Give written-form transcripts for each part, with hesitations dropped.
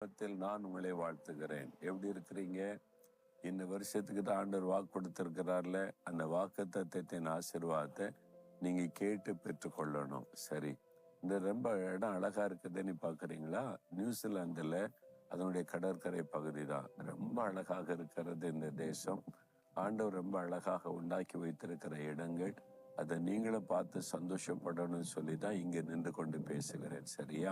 நான் உங்களை வாழ்த்துகிறேன். எப்படி இருக்கிறீங்க? இந்த வருஷத்துக்கு தான் ஆண்டவர் வாக்கு கொடுத்திருக்கிறார்ல, அந்த வாக்கு தத்தத்தின் ஆசீர்வாதத்தை நீங்க கேட்டு பெற்றுக்கொள்ளணும். சரி, இந்த ரொம்ப இடம் அழகா இருக்குதுன்னு பாக்குறீங்களா? நியூசிலாந்துல அதனுடைய கடற்கரை பகுதி தான் ரொம்ப அழகாக இருக்கிறது. இந்த தேசம் ஆண்டவர் ரொம்ப அழகாக உண்டாக்கி வைத்திருக்கிற இடங்கள். அதை நீங்களும் பார்த்து சந்தோஷப்படணும்னு சொல்லி தான் இங்க நின்று கொண்டு பேசுகிறேன். சரியா?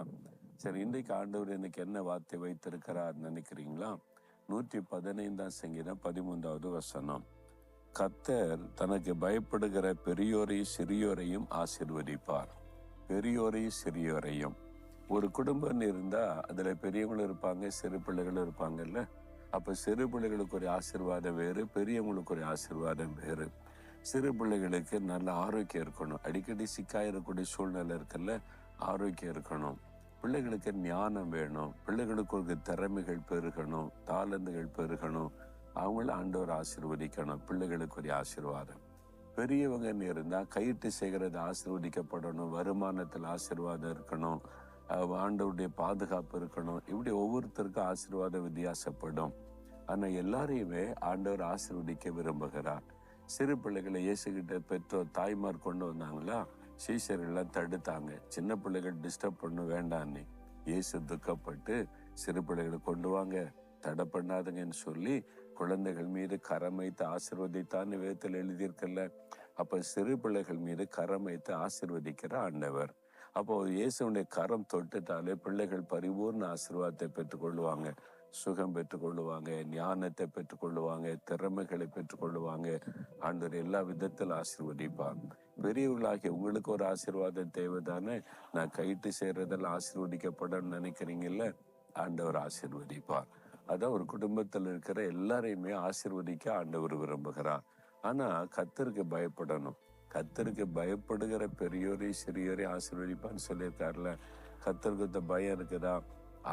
சரி, இன்றைக்கு ஆண்டவர் எனக்கு என்ன வார்த்தை வைத்திருக்கிறார் நினைக்கிறீங்களா? 115 சங்கீதம் 13வது வசனம். கர்த்தர் தனக்கு பயப்படுகிற பெரியோரையும் சிறியோரையும் ஆசீர்வதிப்பார். பெரியோரையும் சிறியோரையும். ஒரு குடும்பம் இருந்தா அதுல பெரியவங்களும் இருப்பாங்க, சிறு பிள்ளைகளும் இருப்பாங்கல்ல. அப்ப சிறு பிள்ளைகளுக்கு ஒரு ஆசீர்வாதம் வேறு, பெரியவங்களுக்கு ஒரு ஆசீர்வாதம் வேறு. சிறு பிள்ளைகளுக்கு நல்ல ஆரோக்கியம் இருக்கணும். அடிக்கடி சிக்காயிரக்கூடிய சூழ்நிலை இருக்குல்ல, ஆரோக்கியம் இருக்கணும். பிள்ளைகளுக்கு ஞானம் வேணும். பிள்ளைகளுக்கு ஒரு திறமைகள் பெருகணும், தாளந்துகள் பெருகணும். அவங்கள ஆண்டவர் ஆசீர்வதிக்கணும். பிள்ளைகளுக்கு ஒரு ஆசீர்வாதம். பெரியவங்கன்னு இருந்தா கையிட்டு செய்கிறது ஆசீர்வதிக்கப்படணும், வருமானத்தில் ஆசீர்வாதம் இருக்கணும், ஆண்டவருடைய பாதுகாப்பு இருக்கணும். இப்படி ஒவ்வொருத்தருக்கும் ஆசீர்வாதம் வித்தியாசப்படும். ஆனா எல்லாரையுமே ஆண்டவர் ஆசீர்வதிக்க விரும்புகிறார். சிறு பிள்ளைகளை இயேசுகிட்ட பெற்றோர் தாய்மார் கொண்டு வந்தாங்களா, சீஷர்கள்லாம் தடுத்தாங்க. சின்ன பிள்ளைகள் டிஸ்டர்ப் பண்ண வேண்டான்னு. இயேசு துக்கப்பட்டு சிறு பிள்ளைகளை கொண்டு வாங்க, தடை பண்ணாதுங்கன்னு சொல்லி குழந்தைகள் மீது கரம் வைத்து ஆசீர்வதித்தான்னு வேதத்தில் எழுதியிருக்கல. அப்ப சிறு பிள்ளைகள் மீது கரம் வைத்து ஆசீர்வதிக்கிற ஆண்டவர். அப்போ இயேசுடைய கரம் தொட்டுட்டாலே பிள்ளைகள் பரிபூர்ண ஆசீர்வாதத்தை பெற்றுக்கொள்ளுவாங்க, சுகம் பெற்றுக்கொள்ளுவாங்க, ஞானத்தை பெற்றுக்கொள்ளுவாங்க, திறமைகளை பெற்றுக்கொள்ளுவாங்க. ஆண்டவர் எல்லா விதத்தில் ஆசீர்வதிப்பார். பெரியவர்களாகிய உங்களுக்கு ஒரு ஆசீர்வாதம் தேவைதானே? நான் கைட்டு செய்யறதெல்லாம் ஆசீர்வதிக்கப்படணும்னு நினைக்கிறீங்கல்ல, ஆண்டவர் ஆசீர்வதிப்பார். அதான் ஒரு குடும்பத்தில் இருக்கிற எல்லாரையுமே ஆசீர்வதிக்க ஆண்டவர் விரும்புகிறார். ஆனா கர்த்தருக்கு பயப்படணும். கர்த்தருக்கு பயப்படுகிற பெரியோரையும் சிறியோரையும் ஆசீர்வதிப்பான்னு சொல்லியிருக்காருல. கர்த்தருக்கு பயம் இருக்குதா?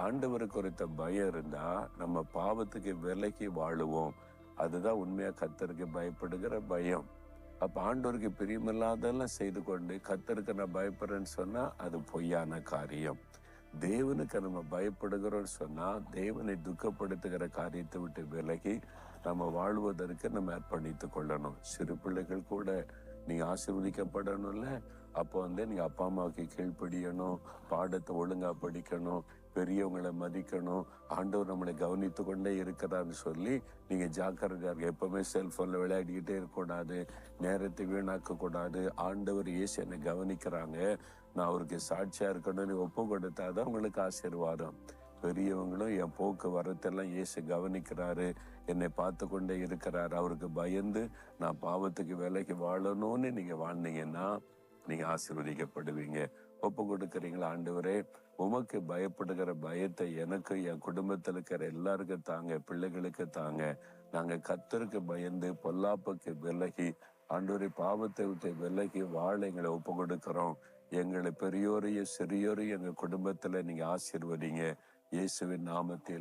ஆண்டவருக்கு குறித்த பயம் இருந்தா நம்ம பாவத்துக்கு விலகி வாழுவோம். அதுதான் உண்மையா கர்த்தருக்கு பயப்படுகிற பயம். அப்ப ஆண்டவருக்கு பிரியமில்லாதெல்லாம் செய்து கொண்டு கர்த்தருக்கு நான் பயப்படுறேன்னு சொன்னா அது பொய்யான காரியம். தேவனுக்கு நம்ம பயப்படுகிறோம்னு சொன்னா தேவனை துக்கப்படுத்துகிற காரியத்தை விட்டு விலகி நம்ம வாழ்வதற்கு நம்ம அர்ப்பணித்துக் கொள்ளணும். சிறு பிள்ளைகள் கூட நீங்க ஆசீர்வதிக்கப்படணும்ல. அப்போ நீங்க அப்பா அம்மாவுக்கு கீழ்ப்படியணும், பாடத்தை ஒழுங்கா படிக்கணும், பெரியவங்களை மதிக்கணும், ஆண்டவர் நம்மளை கவனித்து கொண்டே இருக்கிறான்னு சொல்லி நீங்க ஜாக்கிரதையா இருக்க. எப்பவுமே செல்போன்ல விளையாடிக்கிட்டே இருக்கக்கூடாது, நேரத்தை வீணாக்க கூடாது. ஆண்டவர் இயேசு என்னை கவனிக்கிறாங்க, நான் அவருக்கு சாட்சியா இருக்கணும்னு ஒப்பு கொடுத்தாதான் உங்களுக்கு ஆசீர்வாதம். பெரியவங்களும் என் போக்கு வரத்தெல்லாம் இயேசு கவனிக்கிறாரு, என்னை பார்த்து கொண்டே இருக்கிறாரு, அவருக்கு பயந்து நான் பாவத்துக்கு விலைக்கு வாழணும்னு நீங்க வாழ்ந்தீங்கன்னா நீங்க ஆசீர்வதிக்கப்படுவீங்க. ஒப்பு கொடுக்குறீங்களா? ஆண்டவரே, உமக்கு பயப்படுகிற பயத்தை எனக்கு, என் குடும்பத்தில் இருக்கிற எல்லாருக்கும் தாங்க, பிள்ளைகளுக்கு தாங்க. நாங்க கர்த்தருக்கு பயந்து பொல்லாப்புக்கு விலகி ஆண்டவரே பாவத்தை விட்டு விலகி வாழ எங்களை ஒப்பு கொடுக்கிறோம். எங்களை பெரியோரையும் சிறியோரையும் எங்க குடும்பத்துல நீங்க ஆசீர்வதிங்க. இயேசுவின் நாமத்தில்